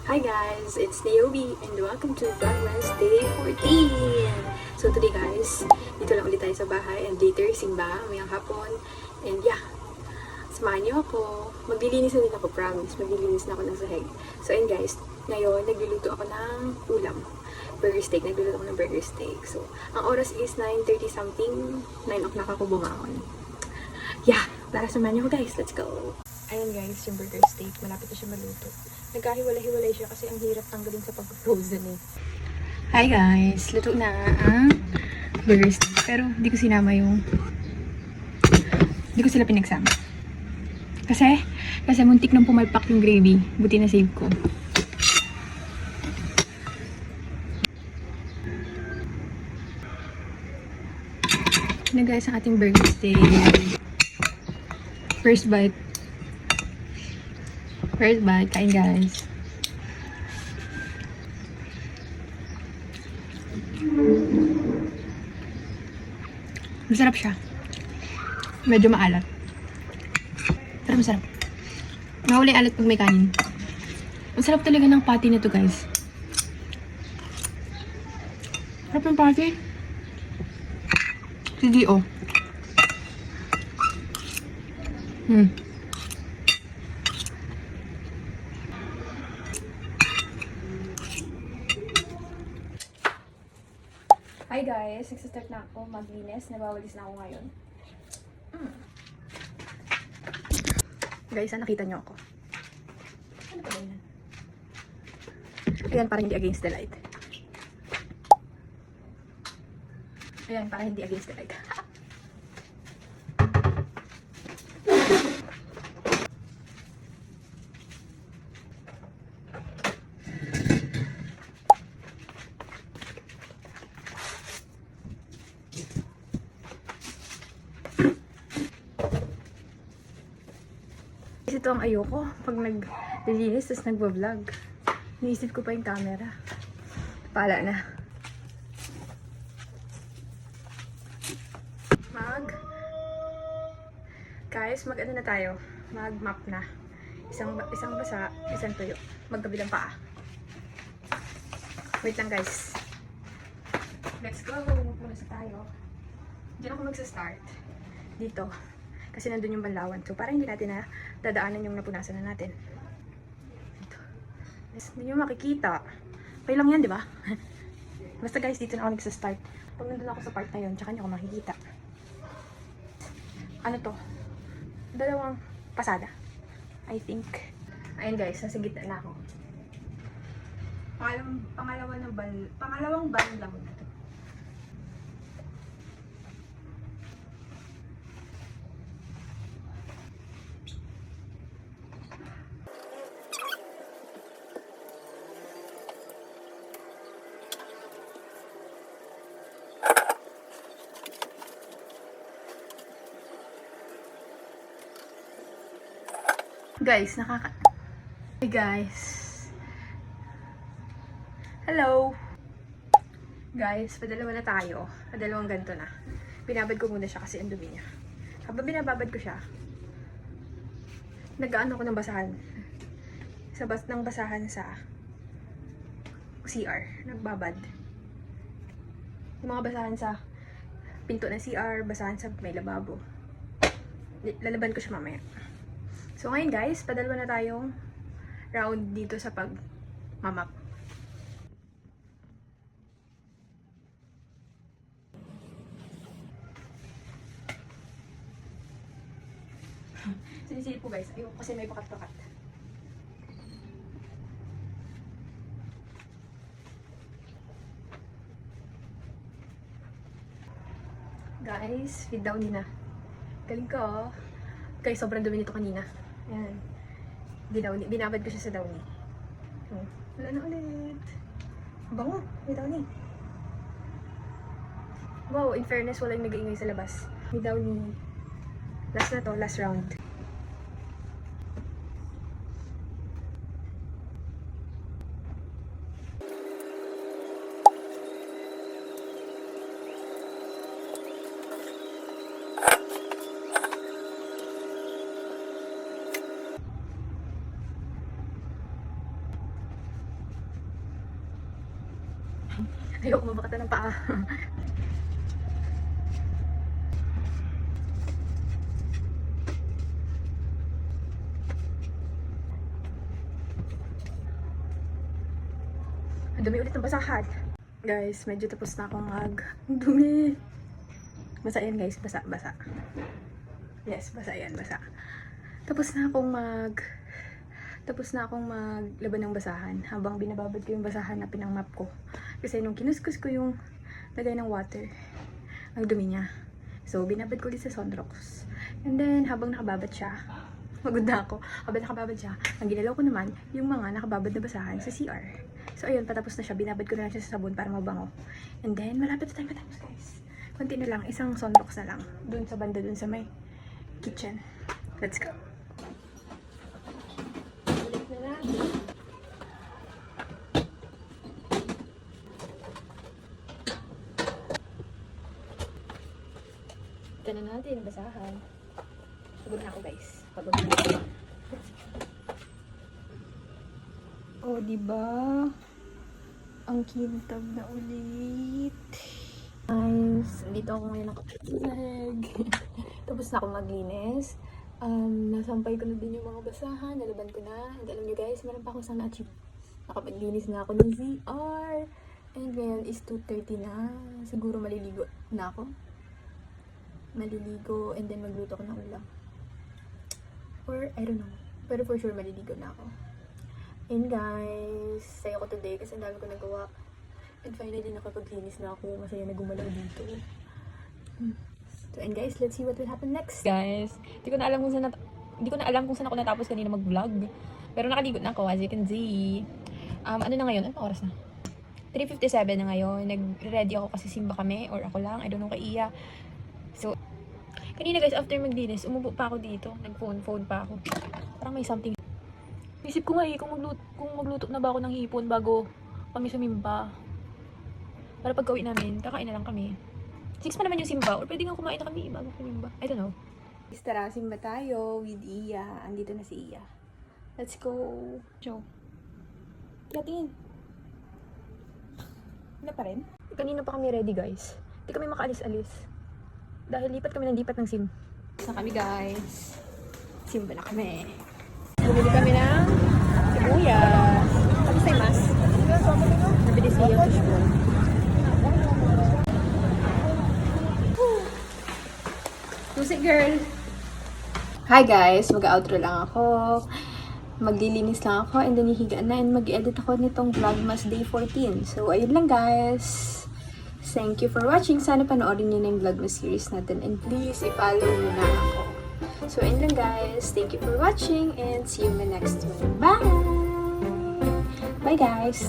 Hi guys, it's Naomi and welcome to Vlogmas Day 14! So today guys, dito lang ulit tayo sa bahay and later simba, mayang hapon. And yeah, samahan niyo ako. Maglilinis na din ako, promise. Maglilinis na ako ng sahig. So and guys, ngayon nagluluto ako ng ulam. Burger steak. Nagluluto ako ng burger steak. So, ang oras is 9:30 something. 9 o'clock ako bumangon. Yeah, tara samahan niyo ako guys. Let's go! Ayan guys, yung burger steak. Malapit na siya maluto. Nagkahiwalay-hiwalay siya kasi ang hirap tanggalin sa pag-frozen eh. Hi guys! Luto na ang burger steak. Pero hindi ko sinama yung... Hindi ko sila pinagsama. Kasi muntik nang pumalpak yung gravy. Buti na save ko. Na guys, ang ating burger steak. First bite. First bite. Kain guys. Masarap siya. Medyo maalat. Pero masarap. Nawala yung alat pag may kanin. Masarap talaga ng patty nito guys. Sarap yung patty. CDO. Hi guys, nagsastart na ako maglinis. Nabawalis na ako ngayon. Guys, nakita nyo ako. Ano ba yan? Ayan, para hindi against the light. Ayan, para hindi against the light. Ito ang ayoko pag naglilinis tapos nagbablog. Iniisip ko pa yung camera. Pala na. Guys, mag-ano na tayo? Mag-map na. Isang basa, isang tuyo. Magkabilang paa. Wait lang guys. Let's go! Muna sa tayo. Diyan ako magsa-start. Dito. Kasi nandun yung banlawan. So, parang hindi natin na dadaanan yung napunasan na natin. Ito. Hindi nyo makikita. Okay lang yan, di ba? Basta guys, dito na ako nagsa-start. Pag nandun ako sa part na yun, tsaka nyo ako makikita. Ano to? Dalawang pasada. I think. Ayun guys, nasa gitna na ako. Pangalawang ban lang na to. Guys, Hey guys. Hello. Guys, padalawa na tayo. Padalawang ganito na. Binabad ko muna siya kasi ang dumi niya. Habang binababad ko siya, nag-ano ko ng basahan. Ng basahan sa CR. Nagbabad. Yung mga basahan sa pinto ng CR, basahan sa may lababo. Lalaban ko siya mamaya. So ngayon guys, padalwa na tayong round dito sa pag-mamap. Sinisilip po guys, ayun kasi may pakat-pakat. Guys, feed down din na. Galing ko oh. Guys, sobrang dumi nito kanina. Ayan. Binabad ko siya sa downy. Wala na ulit. Bango. May downy. Wow, in fairness, walang nag-iingay sa labas. May downy. Last na to, last round. Ayoko mabakata ng paa. Ang dumi ulit ng basahan. Guys, medyo tapos na akong ang dumi. Basa yan guys, basa. Yes, basa yan, basa. Tapos na akong maglaban ng basahan habang binababad ko yung basahan na pinang-map ko. Kasi nung kinuskus ko yung lagay ng water, ang dumi niya. So, binabad ko ulit sa Sunrocks. And then, habang nakababad siya, magod na ako. Habang nakababad siya, ang ginalaw ko naman, yung mga nakababad na basahan sa CR. So, ayun, patapos na siya. Binabad ko na lang siya sa sabon para mabango. And then, malapit na tayo matapos, guys. Konti na lang, isang Sunrocks na lang. Dun sa banda, dun sa may kitchen. Let's go. Ito na natin, basahan. Pagod na ako, guys. Pagod na ako. Oh, diba? Ang kintab na ulit. Guys, dito ako ngayon nakapaglag. Tapos na ako maglinis. Nasampay ko na din yung mga basahan. Nalaban ko na. And alam nyo guys, meron pa akong isang na-achieve. Nakapaglinis na ako ng VR. And ngayon is 2:30 na. Siguro maliligo na ako. Maliligo and then magluto ko ng ulam. Or, I don't know. Pero for sure, maliligo na ako. And guys, saya ko today kasi ang dami ko nagawa. And finally, nakapaglinis na ako. Masaya na gumalaw dito. So, and guys, let's see what will happen next. Guys, hindi ko na alam kung saan ako natapos kanina mag-vlog. Pero nakaligot na ako, as you can see. Ano na ngayon? Anong oras na? 3:57 na ngayon. Nag-ready ako kasi simba kami. Or ako lang. I don't know kay Iya. So, kanina guys, after maglinis, umupo pa ako dito. Nag-phone pa ako. Parang may something. Isip ko nga kung magluto na ba ako ng hipon bago kami sumimba. Para pagka-uwi namin, kakain na lang kami. 6 pa naman yung simba. Or pwede nga kumain na kami bago sumimba. I don't know. Tara, simba tayo with Iya. Andito na si Iya. Let's go. Joe. Yatin. Ano pa rin? Kanina pa kami ready guys. Hindi kami makaalis-alis. Dahil lipat kami ng sim. Na kami guys. Simba na kami. Bumili kami ng sibuyas. Ano sa'yo mas? Nabili siya yung fishbowl. Music girl! Hi guys! Mag-outro lang ako. Maglilinis lang ako and then hihiga na and mag-edit ako nitong Vlogmas Day 14. So, ayun lang guys. Thank you for watching. Sana panoorin niyo na yung Vlogmas series natin. And please, i-follow niyo na ako. So, ayun lang guys. Thank you for watching and see you in the next one. Bye! Bye guys!